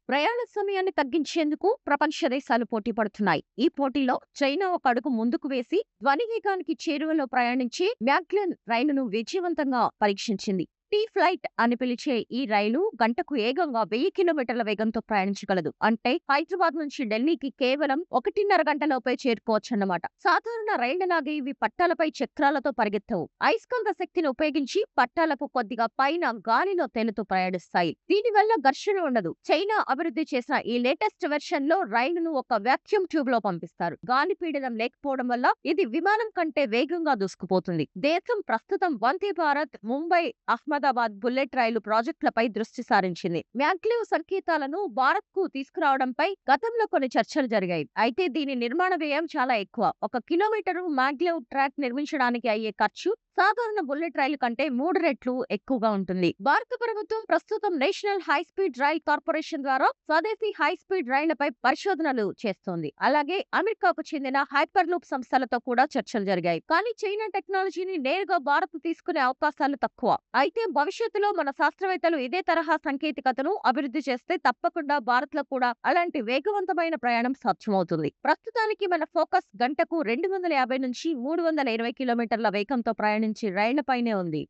ప్రయాణ సమయాన్ని తగ్గించేందుకు ప్రపంచ దేశాలు పోటీ పడుతున్నాయి. ఈ పోటీలో చైనా ఒక అడుగు ముందుకు వేసి ధ్వని వేగానికి చేరువలో ప్రయాణించే మ్యాగ్లెన్ రైలును విజయవంతంగా పరీక్షించింది. టీ ఫ్లైట్ అని పిలిచే ఈ రైలు గంటకు ఏకంగా 1000 కిలోమీటర్ల వేగంతో ప్రయాణించగలదు. అంటే హైదరాబాద్ నుంచి ఢిల్లీకి కేవలం 1.5 గంటలోపే చేరుకోవచ్చన్నమాట. సాధారణ రైళ్లలాగే ఇవి పట్టాలపై చక్రాలతో పరిగెత్తవు. అయస్కాంత శక్తిని ఉపయోగించి పట్టాలకు కొద్దిగా పైన గాలిలో తేలుతూ ప్రయాణిస్తాయి. దీనివల్ల ఘర్షణ ఉండదు. చైనా అభివృద్ధి చేసిన ఈ లేటెస్ట్ వెర్షన్ లో రైలును ఒక వాక్యూమ్ ట్యూబ్ లో పంపిస్తారు. గాలి పీడనం లేకపోవడం వల్ల ఇది విమానం కంటే వేగంగా దూసుకుపోతుంది. దేశం ప్రస్తుతం వందే భారత్, ముంబై, అహ్మదాబాద్ బుల్లెట్ రైలు ప్రాజెక్టులపై దృష్టి సారించింది. మ్యాగ్లేవ్ సంకేతాలను భారత్ కు తీసుకురావడంపై గతంలో కొన్ని చర్చలు జరిగాయి. అయితే దీని నిర్మాణ వ్యయం చాలా ఎక్కువ. 1 కిలోమీటరు మ్యాగ్లేవ్ ట్రాక్ నిర్మించడానికి అయ్యే ఖర్చు సాధారణ బుల్లెట్ రైలు కంటే 3 రెట్లు ఎక్కువగా ఉంటుంది. భారత ప్రభుత్వం ప్రస్తుతం national high speed rail corporation ద్వారా స్వదేశీ హై స్పీడ్ రైళ్లపై పరిశోధనలు చేస్తోంది. అలాగే అమెరికాకు చెందిన హైపర్ లూప్ సంస్థలతో కూడా చర్చలు జరిగాయి. కానీ చైనా టెక్నాలజీని నేరుగా భారత్ తీసుకునే అవకాశాలు తక్కువ. అయితే భవిష్యత్తులో మన శాస్త్రవేత్తలు ఇదే తరహా సాంకేతికతను అభివృద్ధి చేస్తే తప్పకుండా భారత్ లో కూడా అలాంటి వేగవంతమైన ప్రయాణం సాధ్యమవుతుంది. ప్రస్తుతానికి మన ఫోకస్ గంటకు 250 నుంచి 320 కిలోమీటర్ల వేగంతో ప్రయాణించే రైళ్లపైనే ఉంది.